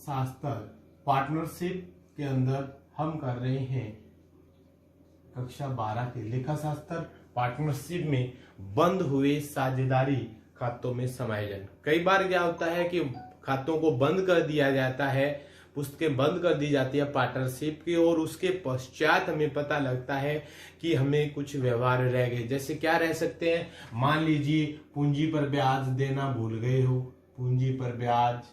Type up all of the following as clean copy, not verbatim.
शास्त्र पार्टनरशिप के अंदर हम कर रहे हैं कक्षा 12 के लेखा शास्त्र पार्टनरशिप में बंद हुए साझेदारी खातों में समायोजन। कई बार क्या होता है कि खातों को बंद कर दिया जाता है, पुस्तकें बंद कर दी जाती है पार्टनरशिप की, और उसके पश्चात हमें पता लगता है कि हमें कुछ व्यवहार रह गए। जैसे क्या रह सकते हैं, मान लीजिए पूंजी पर ब्याज देना भूल गए हो, पूंजी पर ब्याज,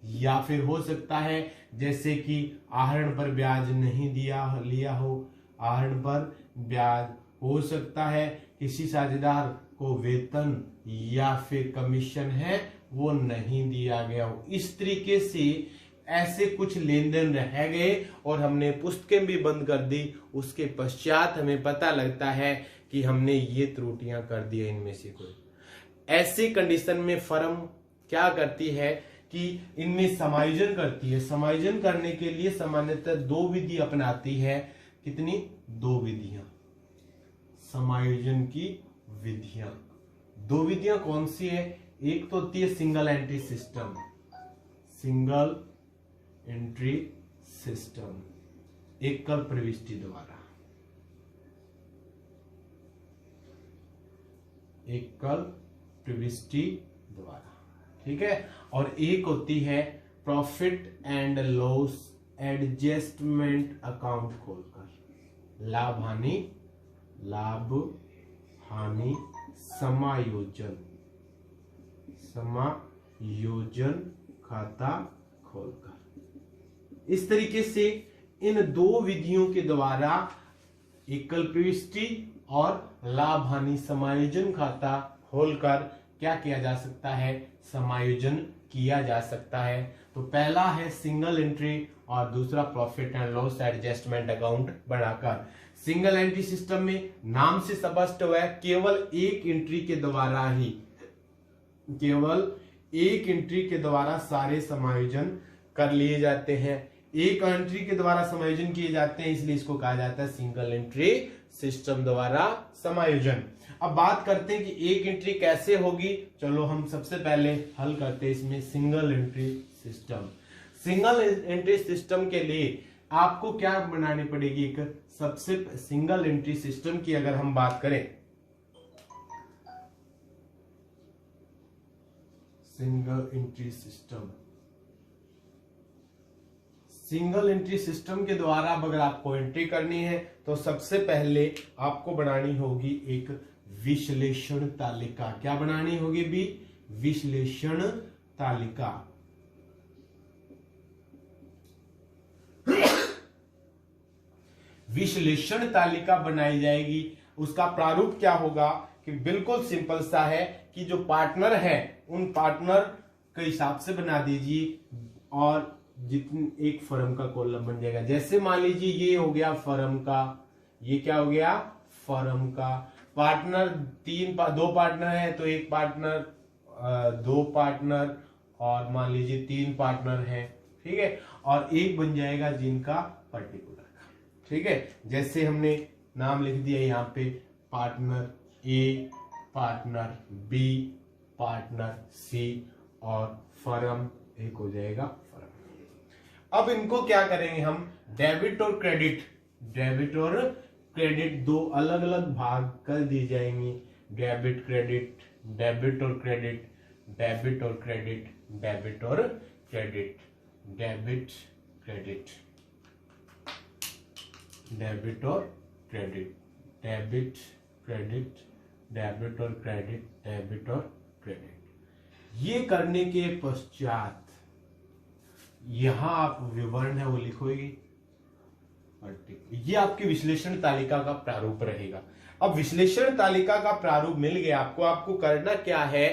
या फिर हो सकता है जैसे कि आहरण पर ब्याज नहीं लिया हो, आहरण पर ब्याज, हो सकता है किसी साझेदार को वेतन या फिर कमीशन है वो नहीं दिया गया हो। इस तरीके से ऐसे कुछ लेन देन रह गए और हमने पुस्तकें भी बंद कर दी। उसके पश्चात हमें पता लगता है कि हमने ये त्रुटियां कर दी इनमें से कोई। ऐसी कंडीशन में फर्म क्या करती है कि इनमें समायोजन करती है। समायोजन करने के लिए सामान्यतः दो विधि अपनाती है। कितनी? दो विधियां समायोजन की विधियां। दो विधियां कौन सी है? एक तो होती है single entry system, single entry system, एकल प्रविष्टि द्वारा, एकल प्रविष्टि द्वारा, ठीक है। और एक होती है profit and loss adjustment account खोलकर, लाभ हानि समायोजन खाता खोलकर। इस तरीके से इन दो विधियों के द्वारा एकल प्रविष्टि और लाभ हानि समायोजन खाता खोलकर क्या किया जा सकता है? समायोजन किया जा सकता है। तो पहला है सिंगल एंट्री और दूसरा profit and loss adjustment account बनाकर। सिंगल एंट्री सिस्टम में नाम से स्पष्ट हुआ है केवल एक एंट्री के द्वारा ही, केवल एक एंट्री के द्वारा सारे समायोजन कर लिए जाते हैं। एक एंट्री के द्वारा समायोजन किए जाते हैं, इसलिए इसको कहा जाता है सिंगल एंट्री सिस्टम द्वारा समायोजन। अब बात करते हैं कि एक एंट्री कैसे होगी। चलो हम सबसे पहले हल करते हैं इसमें single entry system. Single entry system के लिए आपको क्या बनानी पड़ेगी? एक सबसे सिंगल एंट्री सिस्टम की अगर हम बात करें, single entry system, single entry system के द्वारा अगर आपको एंट्री करनी है तो सबसे पहले आपको बनानी होगी एक विश्लेषण तालिका। क्या बनानी होगी भी? विश्लेषण तालिका। विश्लेषण तालिका बनाई जाएगी। उसका प्रारूप क्या होगा कि बिल्कुल सिंपल सा है कि जो पार्टनर है उन पार्टनर के हिसाब से बना दीजिए और जितनी एक फर्म का कॉलम बन जाएगा। जैसे मान लीजिए ये हो गया फर्म का, ये क्या हो गया? फर्म का। पार्टनर दो पार्टनर है तो एक पार्टनर, दो पार्टनर, और मान लीजिए तीन पार्टनर हैं, ठीक है। और एक बन जाएगा जिनका पर्टिकुलर का, ठीक है। जैसे हमने नाम लिख दिया यहाँ पे पार्टनर ए, पार्टनर बी, पार्टनर सी और फर्म एक हो जाएगा फर्म। अब इनको क्या करेंगे हम? डेबिट और क्रेडिट, डेबिट और क्रेडिट दो अलग अलग भाग कर दी जाएंगी। डेबिट क्रेडिट, डेबिट और क्रेडिट, डेबिट और क्रेडिट, डेबिट और क्रेडिट, डेबिट क्रेडिट, डेबिट और क्रेडिट, डेबिट क्रेडिट, डेबिट और क्रेडिट, डेबिट और क्रेडिट। ये करने के पश्चात यहां आप विवरण है वो लिखोगे। ये आपकी विश्लेषण तालिका का प्रारूप रहेगा। अब विश्लेषण तालिका का प्रारूप मिल गया आपको। आपको करना क्या है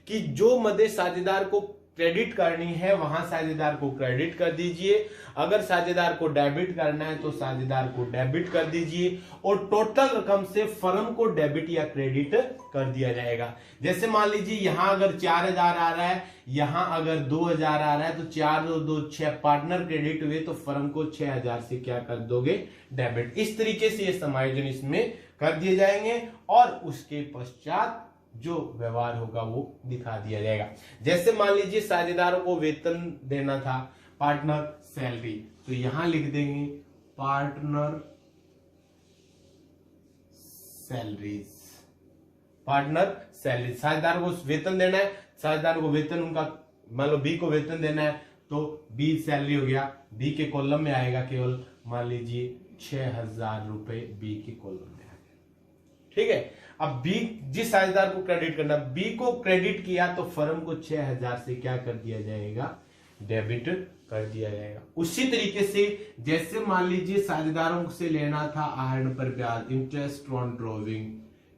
कि जो मदे साझेदार को क्रेडिट करनी है वहां साझेदार को क्रेडिट कर दीजिए। अगर साझेदार को डेबिट करना है तो साझेदार को डेबिट कर दीजिए और टोटल रकम से फर्म को डेबिट या क्रेडिट कर दिया जाएगा। जैसे मान लीजिए यहां अगर 4000 आ रहा है, यहां अगर 2000 आ रहा है तो 4 2 6 पार्टनर क्रेडिट हुए तो फर्म को 6000 से क्या कर दोगे? डेबिट। इस तरीके से ये समायोजन इसमें कर दिए जाएंगे और उसके पश्चात जो व्यवहार होगा वो दिखा दिया जाएगा। जैसे मान लीजिए साझेदारों को वेतन देना था, पार्टनर सैलरी, तो यहां लिख देंगे पार्टनर सैलरीज। पार्टनर सैलरी, साझेदार को वेतन देना है, साझेदार को वेतन उनका मान लो बी को वेतन देना है तो बी सैलरी हो गया, बी के कॉलम में आएगा केवल मान लीजिए 6,000 रुपए बी के कॉलम में आ गया। ठीक है, अब बी जिस साझेदार को क्रेडिट करना, बी को क्रेडिट किया तो फर्म को 6,000 से क्या कर दिया जाएगा, डेबिट कर दिया जाएगा। उसी तरीके से जैसे मान लीजिए साझेदारों से लेना था आहरण पर ब्याज, interest on drawing,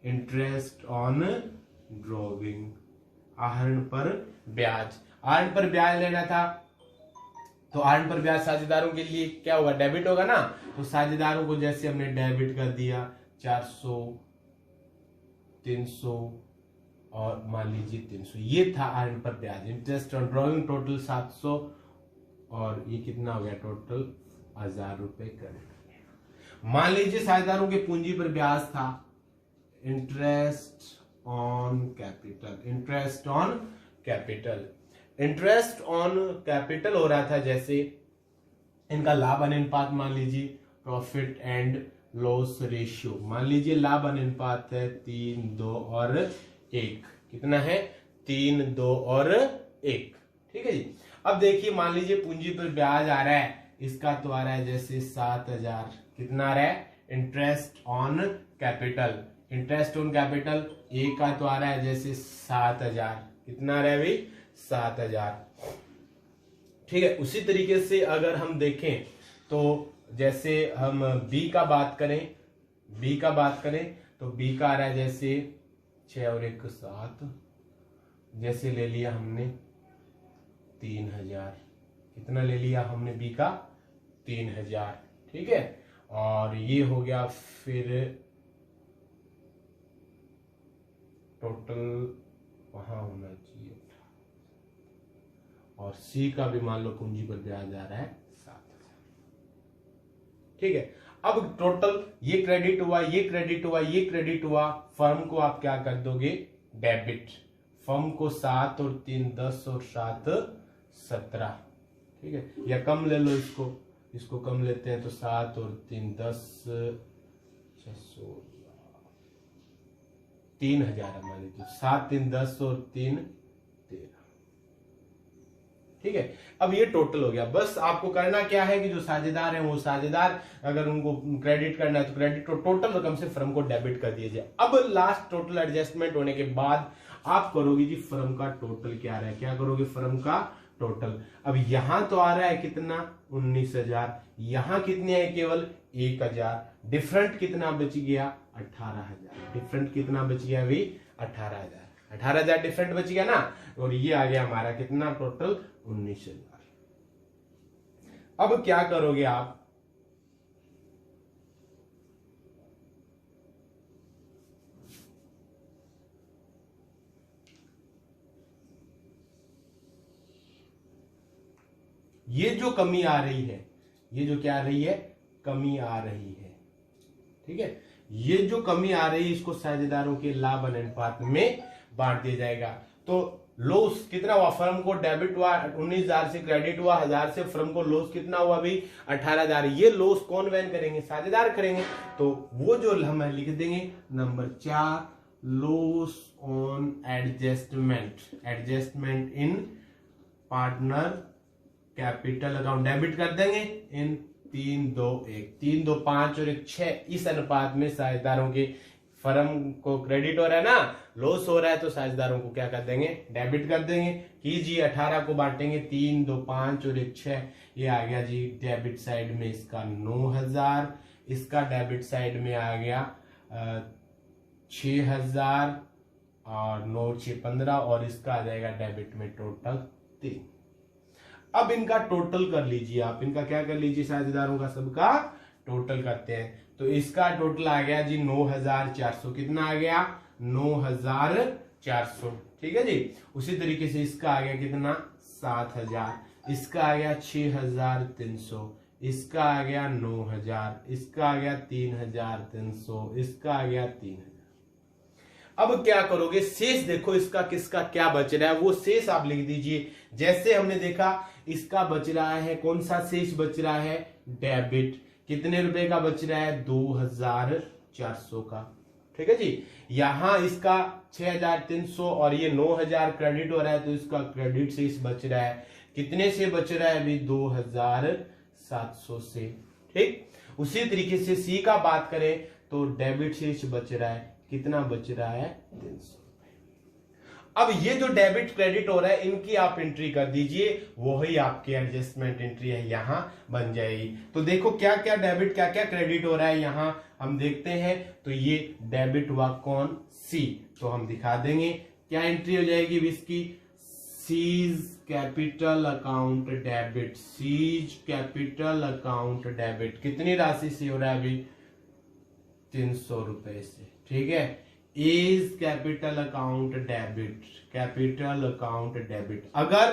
interest on drawing, आहरण पर ब्याज, आहरण पर ब्याज लेना था तो आहरण पर ब्याज साझेदारों के लिए क्या होगा, डेबिट होगा ना। तो साझेदारों को जैसे हमने डेबिट कर दिया 400, 300 और मान लीजिए 300, ये था आहरण पर ब्याज। इंटरेस्ट ऑन ड्रॉइंग टोटल 700 और ये कितना हो गया, टोटल 1,000 रुपए क्रेडिट। मान लीजिए साझेदारों के पूंजी पर ब्याज था interest on capital, interest on capital, interest on capital हो रहा था जैसे इनका लाभ अनुपात मान लीजिए प्रॉफिट एंड लॉस रेशियो, मान लीजिए लाभ अनुपात है 3, 2 और 1, कितना है 3, 2 और 1। ठीक है जी। अब देखिए मान लीजिए पूंजी पर ब्याज आ रहा है, इसका तो आ रहा है जैसे 7,000, कितना आ रहा है, interest on capital, interest on capital A का तो आ रहा है जैसे 7,000, कितना आ रहा है भाई 7,000। ठीक है, उसी तरीके से अगर हम देखें तो जैसे हम बी का बात करें, बी का बात करें तो बी का आ रहा है जैसे 6 और 1 7, जैसे ले लिया हमने 3,000, कितना ले लिया हमने बी का 3,000। ठीक है, और ये हो गया फिर टोटल वहां होना चाहिए, और सी का भी मान लो पूंजी पर ब्याज आ रहा है 7,000। ठीक है, अब टोटल ये क्रेडिट हुआ, ये क्रेडिट हुआ, ये क्रेडिट हुआ, फर्म को आप क्या कर दोगे, डेबिट। फर्म को 7 और 3 10 और 7 17। ठीक है, या कम ले लो इसको, इसको कम लेते हैं तो 7 और 3 10 600 3,000 मान लीजिए, 7 3 10 और 3 13। ठीक है, अब ये टोटल हो गया। बस आपको करना क्या है कि जो साझेदार हैं वो साझेदार, अगर उनको क्रेडिट करना है तो क्रेडिट, तो टोटल रकम से फर्म को डेबिट कर दिया जाए। अब लास्ट टोटल एडजस्टमेंट होने के बाद आप करोगे जी फर्म का टोटल क्या रहा है, क्या करोगे फर्म का टोटल। अब यहां तो आ रहा है कितना 19,000, यहां कितने है केवल 1,000, डिफरेंट कितना बच गया 18,000, डिफरेंट कितना बच गया अभी 18,000, 18,000 डिफरेंट बच गया ना, और ये आ गया हमारा कितना टोटल 19,000। अब क्या करोगे आप, ये जो कमी आ रही है, ये जो क्या आ रही है, कमी आ रही है। ठीक है, ये जो कमी आ रही है इसको साझेदारों के लाभ अनुपात में बांट दिया जाएगा। तो लॉस कितना हुआ, फर्म को डेबिट हुआ 19,000 से, क्रेडिट हुआ 1,000 से, फर्म को लॉस कितना हुआ अभी 18,000। ये लॉस कौन वहन करेंगे, साझेदार करेंगे। तो वो जो हम लिख देंगे number 4, loss on adjustment, adjustment in partner capital account, debit कर देंगे इन 3 2 1, 3 2 5 और 1 6, इस अनुपात में साझेदारों के, फर्म को क्रेडिट हो रहा है ना, लॉस हो रहा है तो साझेदारों को क्या कर देंगे, डेबिट कर देंगे। कीजिए 18 को बांटेंगे 3 2 5 और 1 6, ये आ गया जी डेबिट साइड में इसका 9,000, इसका डेबिट साइड में आ गया 6,000 और 9 6 15, और इसका आ जाएगा डेबिट में टोटल 3। अब इनका टोटल कर लीजिए आप, इनका क्या कर लीजिए, साझेदारों का सबका टोटल करते हैं। तो इसका टोटल आ गया जी 9,400, कितना आ गया 9,400। ठीक है जी। उसी तरीके से इसका आ गया कितना 7,000, इसका आ गया 6,300, इसका आ गया 9,000, इसका आ गया 3,300, इसका आ गया 3,000। अब क्या करोगे, शेष देखो इसका किसका क्या बच रहा है वो शेष आप लिख दीजिए। जैसे हमने देखा इसका बच रहा है, कौन सा शेष बच रहा है, डेबिट। कितने रुपए का बच रहा है, 2400 का। ठीक है जी। यहां इसका 6300 और ये 9000 क्रेडिट हो रहा है, तो इसका क्रेडिट शेष बच रहा है, कितने से बच रहा है अभी, 2700 से। ठीक। उसी तरीके से सी का बात करें तो डेबिट शेष बच रहा है, कितना बच रहा है, 300 रुपए। अब ये जो डेबिट क्रेडिट हो रहा है इनकी आप एंट्री कर दीजिए, वही आपकी एडजस्टमेंट एंट्री है, यहां बन जाएगी। तो देखो क्या क्या डेबिट क्या क्या क्रेडिट हो रहा है, यहां हम देखते हैं। तो ये डेबिट हुआ कौन, सी, तो हम दिखा देंगे क्या एंट्री हो जाएगी इसकी, seize capital account debit, seize capital account debit. कितनी राशि से हो रहा है अभी, 300 रुपए से। ठीक है। Is capital account debit, capital account debit. अगर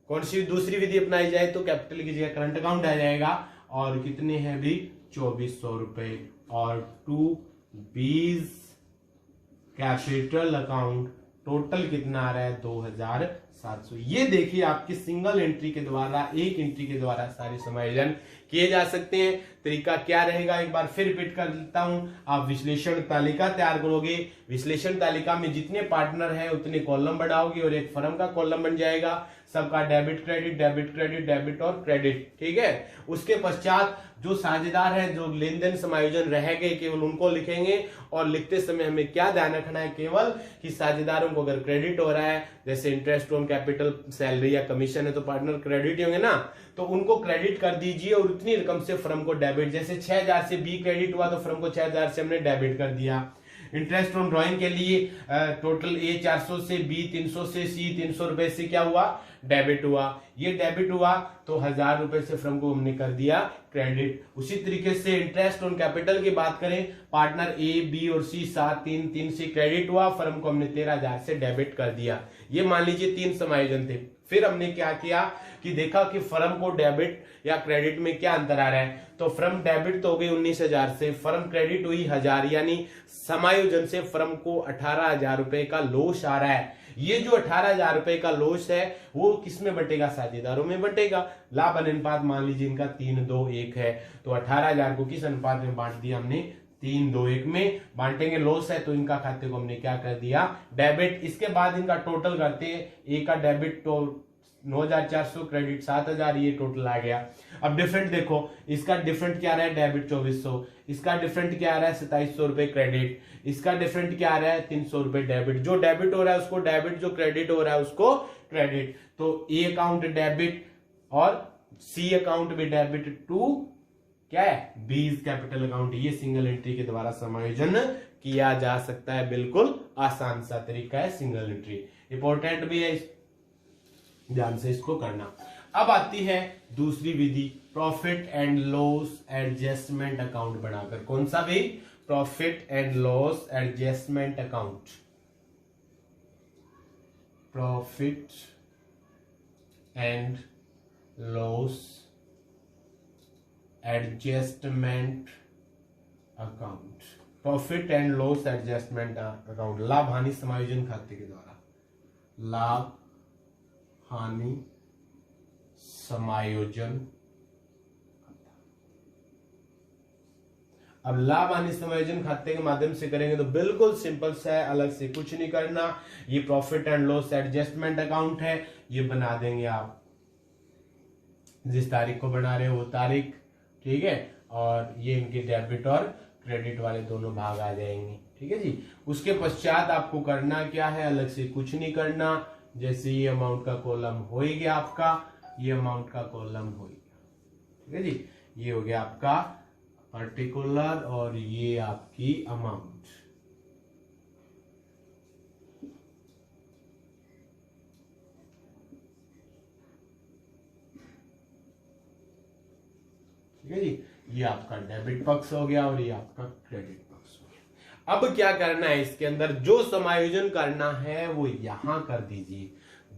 कौन सी दूसरी विधि अपनाई जाए तो कैपिटल की जगह करंट अकाउंट आ जाएगा। और कितने हैं भी, 2400 रुपए। और to B's capital account total कितना आ रहा है, 2700। ये देखिए आपकी सिंगल एंट्री के द्वारा, एक एंट्री के द्वारा सारे समायोजन किए जा सकते हैं। तरीका क्या रहेगा, एक बार फिर रिपीट कर देता हूं। आप विश्लेषण तालिका तैयार करोगे, विश्लेषण तालिका में जितने पार्टनर हैं उतने कॉलम बढ़ाओगे और एक फर्म का कॉलम बन जाएगा, सबका debit credit debit credit debit और क्रेडिट। ठीक है। उसके पश्चात जो साझेदार हैं, जो लेन देन समायोजन रह गए, केवल उनको लिखेंगे। और लिखते समय हमें क्या ध्यान रखना है, केवल कि साझेदारों को अगर क्रेडिट हो रहा है, जैसे इंटरेस्ट ऑन कैपिटल, सैलरी या कमीशन है, तो पार्टनर क्रेडिट होंगे ना, तो उनको क्रेडिट कर दीजिए। और उतनी रकम से फर्म को डेबिट, जैसे 6000 से बी क्रेडिट हुआ तो फर्म को 6000 से हमने डेबिट कर दिया। इंटरेस्ट ऑन ड्रॉइंग के लिए टोटल ए 400 से, बी 300 से, सी 300 रुपए से क्या हुआ, डेबिट हुआ। ये डेबिट हुआ तो 1000 रुपए से फर्म को हमने कर दिया क्रेडिट। उसी तरीके से इंटरेस्ट ऑन कैपिटल की बात करें, पार्टनर ए बी और सी 7-3-3 से क्रेडिट हुआ, फर्म को हमने 13000 से डेबिट कर दिया। ये मान लीजिए 3 समायोजन थे। फिर हमने क्या किया कि देखा कि फर्म को डेबिट या क्रेडिट में क्या अंतर आ रहा है। तो फर्म डेबिट तो हो गई 19000 से, फर्म क्रेडिट हुई 1000, यानी समायोजन से फर्म को 18000 रुपए का लॉस आ रहा है। ये जो 18000 रुपए का लॉस है वो किसमें बटेगा, साझेदारों में बटेगा। लाभ अनुपात मान लीजिए इनका 3-2-1 है, तो 18000 को किस अनुपात में बांट दिया हमने, 3-2-1 में बांटेंगे। लॉस है तो इनका खाते को हमने क्या कर दिया, डेबिट। इसके बाद इनका टोटल करते हैं, ए का डेबिट तो 9400, क्रेडिट 7000, ये टोटल आ गया। अब डिफरेंट देखो, इसका डिफरेंट क्या रहा है, डेबिट 2400, इसका डिफरेंट क्या आ रहा है, 2700 रुपए क्रेडिट, इसका डिफरेंट क्या आ रहा है, 300 रुपए डेबिट। जो डेबिट हो रहा है उसको डेबिट, जो क्रेडिट हो रहा है उसको क्रेडिट। तो ए अकाउंट डेबिट और सी अकाउंट भी डेबिट टू क्या है, बीज कैपिटल अकाउंट। ये सिंगल एंट्री के द्वारा समायोजन किया जा सकता है, बिल्कुल आसान सा तरीका है सिंगल एंट्री। इंपॉर्टेंट भी है, ध्यान से इसको करना। अब आती है दूसरी विधि, profit and loss adjustment account बनाकर। कौन सा भी, profit and loss adjustment account, profit and loss adjustment account, profit and loss adjustment account, लाभ हानि समायोजन खाते के द्वारा, लाभ हानि समायोजन। अब लाभ हानि समायोजन खाते के माध्यम से करेंगे तो बिल्कुल सिंपल सा है, अलग से कुछ नहीं करना। ये profit and loss adjustment account है, ये बना देंगे आप जिस तारीख को बना रहे हो वो तारीख। ठीक है। और ये इनके डेबिट और क्रेडिट वाले दोनों भाग आ जाएंगे। ठीक है जी। उसके पश्चात आपको करना क्या है, अलग से कुछ नहीं करना। जैसे ये अमाउंट का कॉलम हो ही गया आपका, ये अमाउंट का कॉलम हो गया। ठीक है जी। ये हो गया आपका पर्टिकुलर और ये आपकी अमाउंट। ठीक है जी। ये आपका डेबिट पक्ष हो गया और ये आपका क्रेडिट पक्ष हो गया। अब क्या करना है, इसके अंदर जो समायोजन करना है वो यहां कर दीजिए।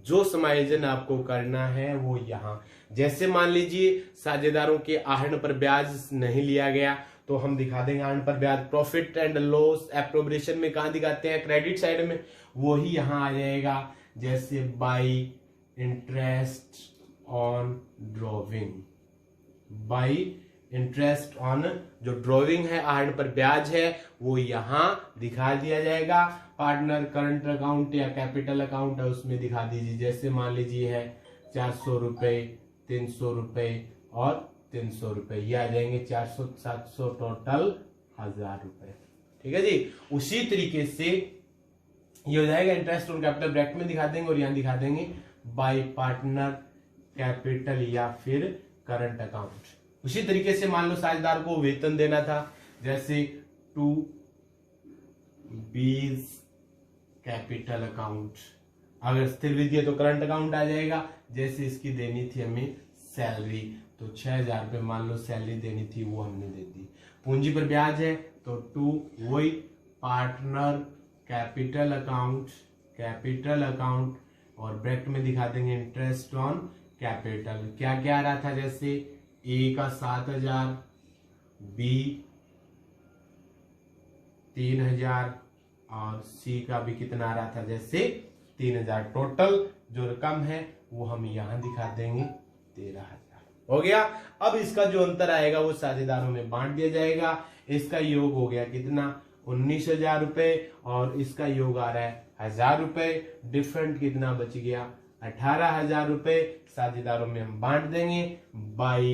जो समायोजन आपको करना है वो यहां, जैसे मान लीजिए साझेदारों के आहरण पर ब्याज नहीं लिया गया, तो हम दिखा देंगे आर्न पर ब्याज। प्रॉफिट एंड लॉस एप्रोप्रिएशन में कहाँ दिखाते हैं, क्रेडिट साइड में, वो ही यहाँ आ जाएगा। जैसे by interest on drawing, by interest on जो ड्रॉविंग है, अर्न पर ब्याज है, वो यहाँ दिखा दिया जाएगा। पार्टनर करंट अकाउंट या कैपिटल अकाउंट है उसमें दिखा दीजिए। जैसे मान लीजिए है 400 रुपए, 300 रुपए और 300 रुपए, ये आ जाएंगे 400, 700, टोटल 1000 रुपए। ठीक है जी। उसी तरीके से ये हो जाएगा इंटरेस्ट ऑन कैपिटल, ब्रैकेट में दिखा देंगे और यहाँ दिखा देंगे बाय पार्टनर कैपिटल या फिर करंट अकाउंट। उसी तरीके से मान लो साझेदार को वेतन देना था, जैसे टू बीज कैपिटल अकाउंट, अगर स्थिर विधि है तो करंट अकाउंट आ जाएगा। जैसे इसकी देनी थी हमें सैलरी, तो 6000 रुपए मान लो सैलरी देनी थी, वो हमने दे दी। पूंजी पर ब्याज है तो टू वही partner capital account, capital account और ब्रैकेट में दिखा देंगे इंटरेस्ट ऑन कैपिटल। क्या क्या आ रहा था, जैसे ए का 7000, बी 3000 और सी का भी कितना आ रहा था, जैसे 3000। टोटल जो रकम है वो हम यहां दिखा देंगे 13000। हो गया। अब इसका जो अंतर आएगा वो साझेदारों में बांट दिया जाएगा। इसका योग हो गया कितना, 19000 रुपए और इसका योग आ रहा है 1000 रुपए। डिफरेंट कितना बच गया, 18000 रुपए। साझेदारों में हम बांट देंगे बाई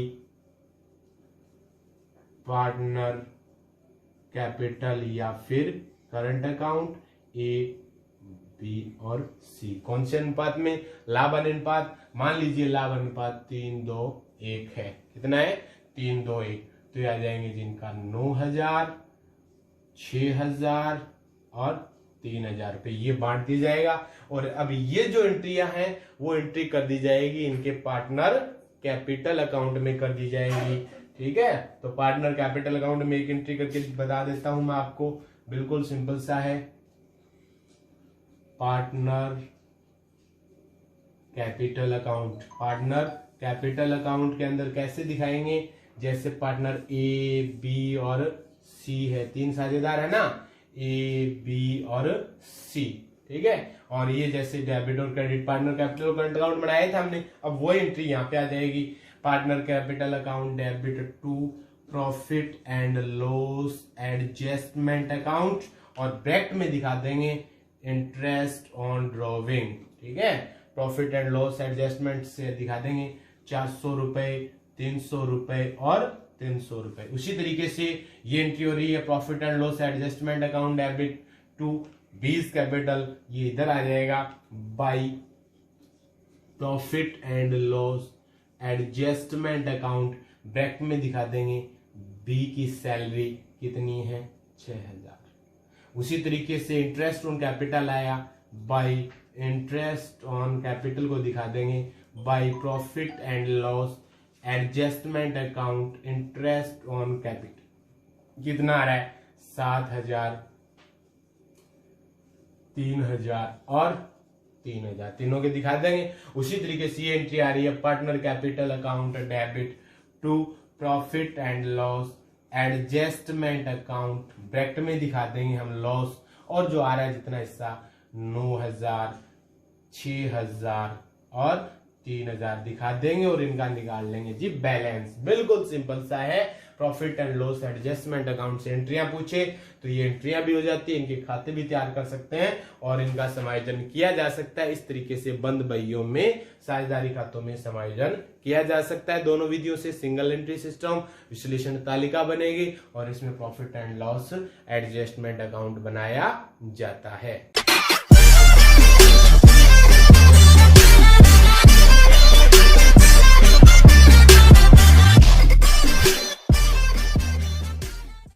पार्टनर कैपिटल या फिर करंट अकाउंट, ए बी और सी। कौन से अनुपात में, लाभ अनुपात। मान लीजिए लाभ अनुपात 3:2:1 है। कितना है, 3:2:1। तो ये आ जाएंगे जिनका 9000, 6000 और 3000 रुपए, ये बांट दिया जाएगा। और अब ये जो एंट्रियां हैं वो एंट्री कर दी जाएगी इनके पार्टनर कैपिटल अकाउंट में कर दी जाएगी। ठीक है, तो पार्टनर कैपिटल अकाउंट में एक एंट्री करके बता देता हूं मैं आपको, बिल्कुल सिंपल सा है। Partner capital account, partner capital account के अंदर कैसे दिखाएंगे, जैसे पार्टनर ए बी और सी है, 3 साझेदार है ना, ए बी और सी। ठीक है, और ये जैसे डेबिट और credit partner capital current account बनाया था हमने, अब वो एंट्री यहाँ पे आ जाएगी। Partner capital account debit to profit and loss adjustment account और ब्रैकेट में दिखा देंगे इंटरेस्ट ऑन ड्रॉविंग। ठीक है, प्रॉफिट एंड लॉस एडजस्टमेंट से दिखा देंगे 400 रुपए, 300 रुपए और 300 रुपए। उसी तरीके से ये एंट्री हो रही है profit and loss adjustment account debit to B's capital, ये इधर आ जाएगा by profit and loss adjustment account, bracket में दिखा देंगे बी की सैलरी कितनी है, 6000। उसी तरीके से इंटरेस्ट ऑन कैपिटल आया बाई इंटरेस्ट ऑन कैपिटल को दिखा देंगे by profit and loss adjustment account interest on capital, कितना आ रहा है 7000, 3000 और 3000, तीनों के दिखा देंगे। उसी तरीके से ये एंट्री आ रही है partner capital account debit to profit and loss adjustment account, bracket में दिखा देंगे हम लॉस, और जो आ रहा है जितना हिस्सा 9000, 6000 और 3000 दिखा देंगे और इनका निकाल लेंगे जी बैलेंस। बिल्कुल सिंपल सा है। Profit and loss adjustment account से एंट्रियां पूछे तो ये एंट्रियां भी हो जाती है, इनके खाते भी तैयार कर सकते हैं और इनका समायोजन किया जा सकता है। इस तरीके से बंद बहियों में साझेदारी खातों में समायोजन किया जा सकता है। दोनों विधियों से सिंगल एंट्री सिस्टम विश्लेषण तालिका बनेगी और इसमें profit and loss adjustment account बनाया जाता है।